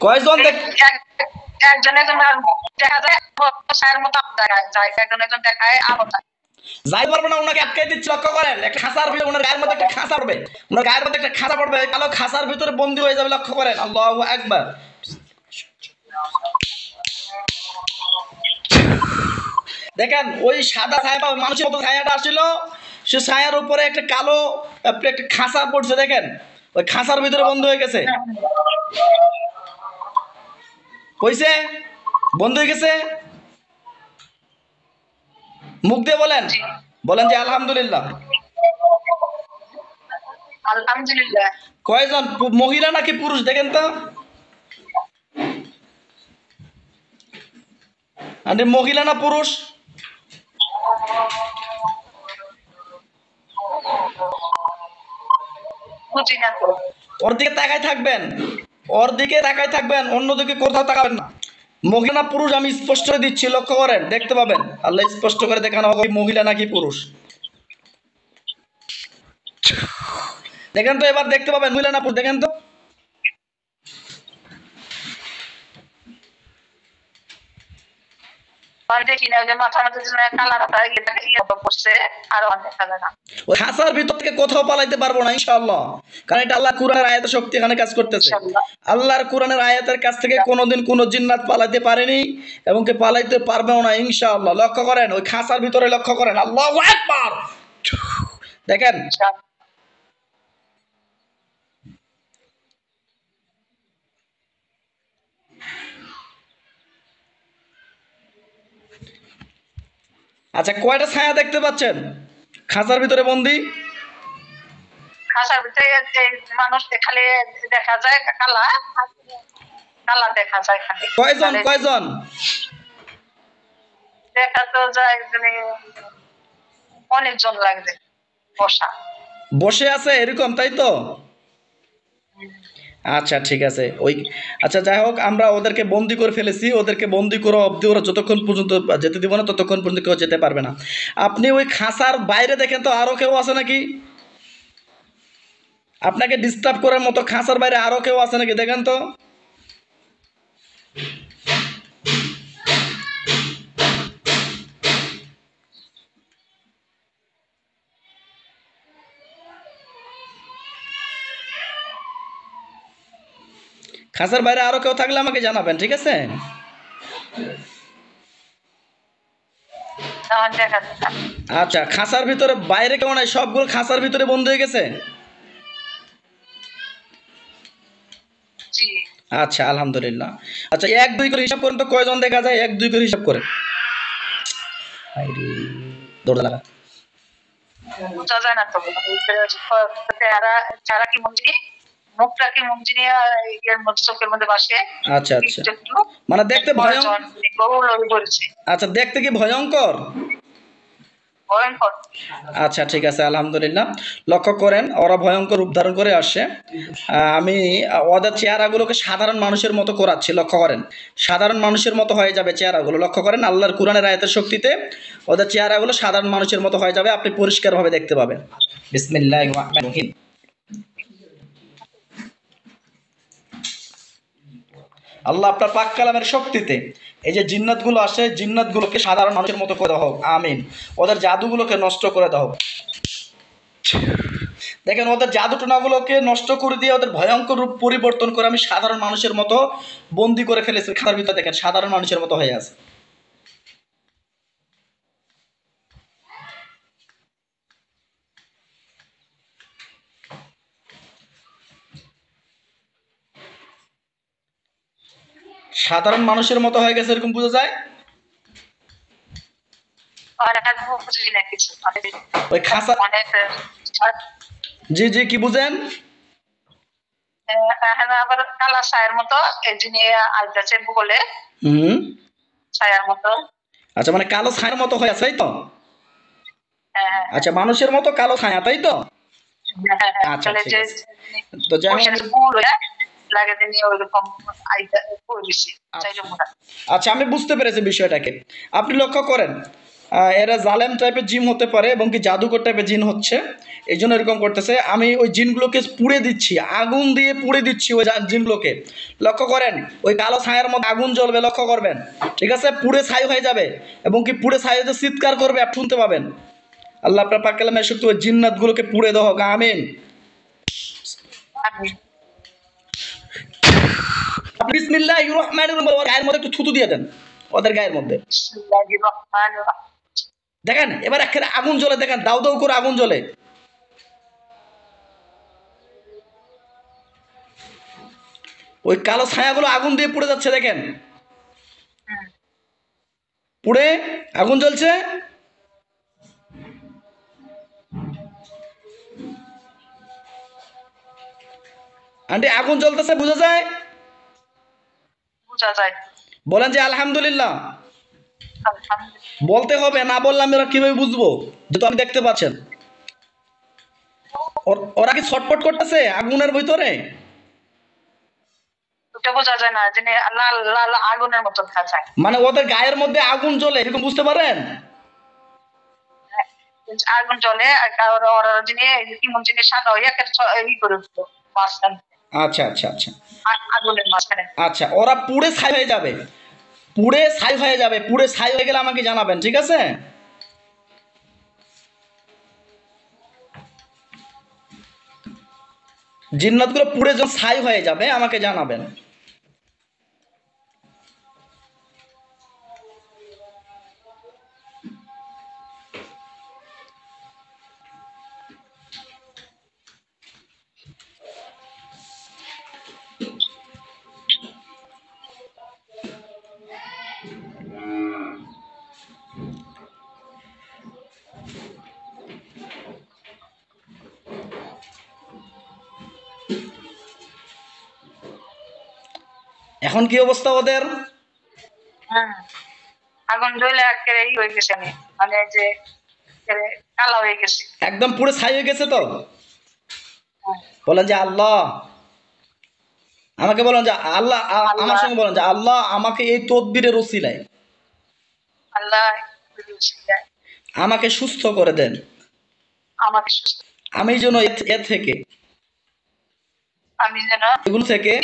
কয়জন একজন একজন দেখা যায় ছায়ার মতো যায়, একজন একজন দেখায় আলাদা যাই পারবো না, ওনাকে আটকাই দিচ্ছে। লক্ষ্য করেন, একটা খাঁচার ভিতরে ওনার গায়ের মধ্যে একটা খাঁচা পড়বে, ওনার গায়ের মধ্যে একটা খাঁচা পড়বে, কালো খাঁচার ভিতরে বন্দী হয়ে যাবে। লক্ষ্য করেন, আল্লাহু আকবার। দেখেন ওই সাদা ছায়া বা মানুষের মতো ছায়াটা আসছিল, সে ছায়ার উপরে একটা কালো একটা খাঁচা পড়ছে। দেখেন ওই খাঁচার ভিতরে বন্ধ হয়ে গেছে। কইছে বন্ধ হয়ে গেছে। মুখ দিয়ে বলেন, বলেন যে আলহামদুলিল্লাহ। আলহামদুলিল্লাহ। কয়জন মহিলা নাকি পুরুষ দেখেন তো? আরে মহিলা না পুরুষ? বুঝি না তো। ওর দিকে তাকায় থাকবেন, ওর দিকে তাকায় থাকবেন, অন্যদিকে কোথাও তাকাবেন না। মহিলা না পুরুষ আমি স্পষ্ট করে দিচ্ছি, লক্ষ্য করেন, দেখতে পাবেন। আল্লাহ স্পষ্ট করে দেখানো হবে মহিলা নাকি পুরুষ। দেখেন তো, এবার দেখতে পাবেন মহিলা না পুরুষ, দেখেন তো। খাঁচার ভিতর থেকে কোথাও পালাইতে পারবো না ইনশাআল্লাহ, কারণ এটা আল্লাহ কুরআনের আয়াতের শক্তি এখানে কাজ করতেছে। আল্লাহর কুরআনের আয়াতের কাছ থেকে কোনোদিন কোনো জিন্নাত পালাইতে পারেনি এবং কে পালাইতে পারবেও না ইনশাআল্লাহ। লক্ষ্য করেন ওই খাঁচার ভিতরে, লক্ষ্য করেন, আল্লাহু আকবার। দেখেন আচ্ছা, কয়টা ছায়া দেখতে পাচ্ছেন খাঁচার ভিতরে বন্দি? খাঁচার ভিতরে মানুষ খালি দেখা যায় কালা কালা দেখা যায় খালি। কয়জন কয়জন দেখা তো যায় অনেকজন লাগবে বসা, বসে আছে এরকম, তাই তো? আচ্ছা ঠিক আছে। ওই আচ্ছা যাই হোক, আমরা ওদেরকে বন্দি করে ফেলেছি, ওদেরকে বন্দি করে অবধি ওরা যতক্ষণ পর্যন্ত যেতে দিব না ততক্ষণ পর্যন্ত কেউ যেতে পারবে না। আপনি ওই খাঁচার বাইরে দেখেন তো আরও কেউ আছে নাকি? আপনাকে ডিস্টার্ব করার মতো খাঁচার বাইরে আরও কেউ আছে নাকি দেখেন তো। খাঁচার বাইরে আরও কেউ থাকলে আমাকে জানাবেন, ঠিক আছে? আচ্ছা, খাঁচার ভিতরে বাইরে কেউ নাই, সবগুলো খাঁচার ভিতরে বন্ধ হয়ে গেছে। আচ্ছা আলহামদুলিল্লাহ। আচ্ছা 1 2 করে হিসাব করেন তো কয়জন দেখা যায়, 1 2 করে হিসাব করেন। দৌড় লাগা বোঝা যায় না তো যারা কি মঞ্জিনি মুখটা কি মঞ্জিনি এর মধ্যে চোখের মধ্যে বাসে। আচ্ছা আচ্ছা, মানে দেখতে ভয়ঙ্কর। আচ্ছা দেখতে কি ভয়ঙ্কর? ভয়ঙ্কর। আচ্ছা ঠিক আছে আলহামদুলিল্লাহ। লক্ষ্য করেন ওরা ভয়ঙ্কর রূপ ধারণ করে আসছে। আমি ওদের চেহারাগুলোকে সাধারণ মানুষের মতো করাচ্ছি, লক্ষ্য করেন, সাধারণ মানুষের মতো হয়ে যাবে চেহারাগুলো। লক্ষ্য করেন আল্লাহর কুরআনের আয়াতের শক্তিতে ওদের চেহারাগুলো সাধারণ মানুষের মতো হয়ে যাবে, আপনি পরিষ্কারভাবে দেখতে পাবেন। বিসমিল্লাহির রহমানির রহিম। আল্লাহ আপনার পাক কালামের শক্তিতে এই যে জিন্নাতগুলো আসে, জিন্নাতগুলোকে সাধারণ মানুষের মতো করে দেওয়া হোক, আমিন। ওদের জাদুগুলোকে নষ্ট করে দেওয়া হোক। দেখেন ওদের জাদু টোনাগুলোকে নষ্ট করে দিয়ে ওদের ভয়ঙ্কর রূপ পরিবর্তন করে আমি সাধারণ মানুষের মতো বন্দি করে ফেলেছি খাতার ভিতরে। দেখেন সাধারণ মানুষের মতো হয়ে আছে। সাধারণ মানুষের মতো হয়ে গেছে এরকম বোঝা যায়। ওই খাঁচা, জি জি কি বুঝেন? আবার কালা ছায়ের মতো এই যিনি আইতাছে বলে ছায়ার মতো। আচ্ছা মানে কালো ছায়ার মতো হয়ে আছে, তাই তো? আচ্ছা মানুষের মতো কালো ছায়া, তাই তো? আচ্ছা ঠিক আছে। তো যাই হোক, আচ্ছা আমি বুঝতে পেরেছি বিষয়টাকে। আপনি লক্ষ্য করেন এরা জালেম টাইপের জিন হতে পারে এবং কি জাদুকর টাইপের জিন হচ্ছে, এই জন্য এরকম করতেছে। আমি ওই জিনগুলোকে পুড়ে দিচ্ছি, আগুন দিয়ে পুড়ে দিচ্ছি ওই জিনগুলোকে। লক্ষ্য করেন, ওই কালো ছায়ার মধ্যে আগুন জ্বলবে, লক্ষ্য করবেন, ঠিক আছে? পুড়ে ছাই হয়ে যাবে এবং কি পুড়ে ছাই হতে চিৎকার করবে, আপনি শুনতে পাবেন। আল্লাহ আপনার পাক কালামে শক্তি ওই জিন্নাতগুলোকে পুড়ে দেওয়া হোক, আমিন। আমিন। বিসমিল্লাহির রহমানির রহিম, ওর গায়ের মধ্যে একটু থুতু দিয়ে দেন, ওদের গায়ের মধ্যে। বিসমিল্লাহির রহমানির রহিম। দেখেন এবার একেবারে আগুন জ্বলে, দেখেন দাউ দাউ করে আগুন জ্বলে। ওই কালো ছায়াগুলো আগুন দিয়ে পুড়ে যাচ্ছে, দেখেন হুম। পুড়ে আগুন জ্বলছে। আন্টি আগুন জ্বলতেছে, বোঝা যায়? বোঝা যায়। বলেন যে আলহামদুলিল্লাহ। আলহামদুলিল্লাহ। বলতে হবে, না বললে আমি ওরা কিভাবে বুঝবো যেহেতু আপনি দেখতে পাচ্ছেন? ওরা কি ছটপট করতেছে আগুনের ভিতরে? ওটা বোঝা যায় না, যে লাল লাল আগুনের মতো দেখা যায়। মানে ওদের গায়ের মধ্যে আগুন জ্বলে, এরকম বুঝতে পারেন? আগুন জ্বলে আর ওরা কেমন জিনিস সাদা হয়ে ই করে উঠলো মাঝখানে, আচ্ছা আচ্ছা আচ্ছা আগুনের মাঝখানে। আচ্ছা, ওরা পুড়ে ছাই হয়ে যাবে, পুড়ে ছাই হয়ে যাবে, পুড়ে ছাই হয়ে গেলে আমাকে জানাবেন, ঠিক আছে? জিন্নাতগুলো পুড়ে যখন ছাই হয়ে যাবে আমাকে জানাবেন। এখন কি অবস্থা ওদের? হ্যাঁ, আগুন জ্বলে একেবারে ই হয়ে গেছে, মানে যে কালো হয়ে গেছে। একদম পুরো ছাই হয়ে গেছে তো? হ্যাঁ। বলেন যে আল্লাহ, আমাকে বলেন যে আল্লাহ, আমার সঙ্গে বলেন যে আল্লাহ আমাকে এই তদবিরের ওসিলায় আল্লাহ আমাকে সুস্থ করে দেন, আমাকে সুস্থ, আমি যেন এ থেকে আমি যেন এগুলো থেকে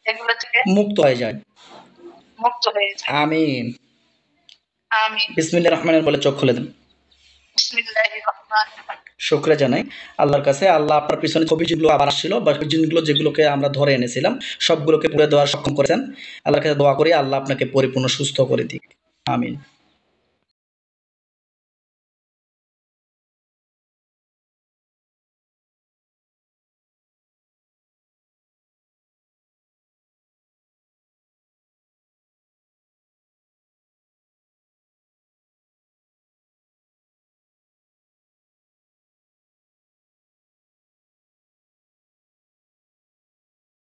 এগুলো থেকে মুক্ত হয়ে যায়, মুক্ত হয়ে যায়। আমিন। আমিন। বিসমিল্লাহির রহমানির বলে চোখ খুলে দেন। বিসমিল্লাহির রহমানির রহিম। শুকরিয়া জানাই আল্লাহর কাছে। আল্লাহ আপনার পিছনে কবি জিনগুলো আবার আসছিল, বা জিনগুলো যেগুলোকে আমরা ধরে এনেছিলাম সবগুলোকে পুড়ে দেওয়ার সক্ষম করেছেন। আল্লাহর কাছে দোয়া করি আল্লাহ আপনাকে পরিপূর্ণ সুস্থ করে দিক, আমিন।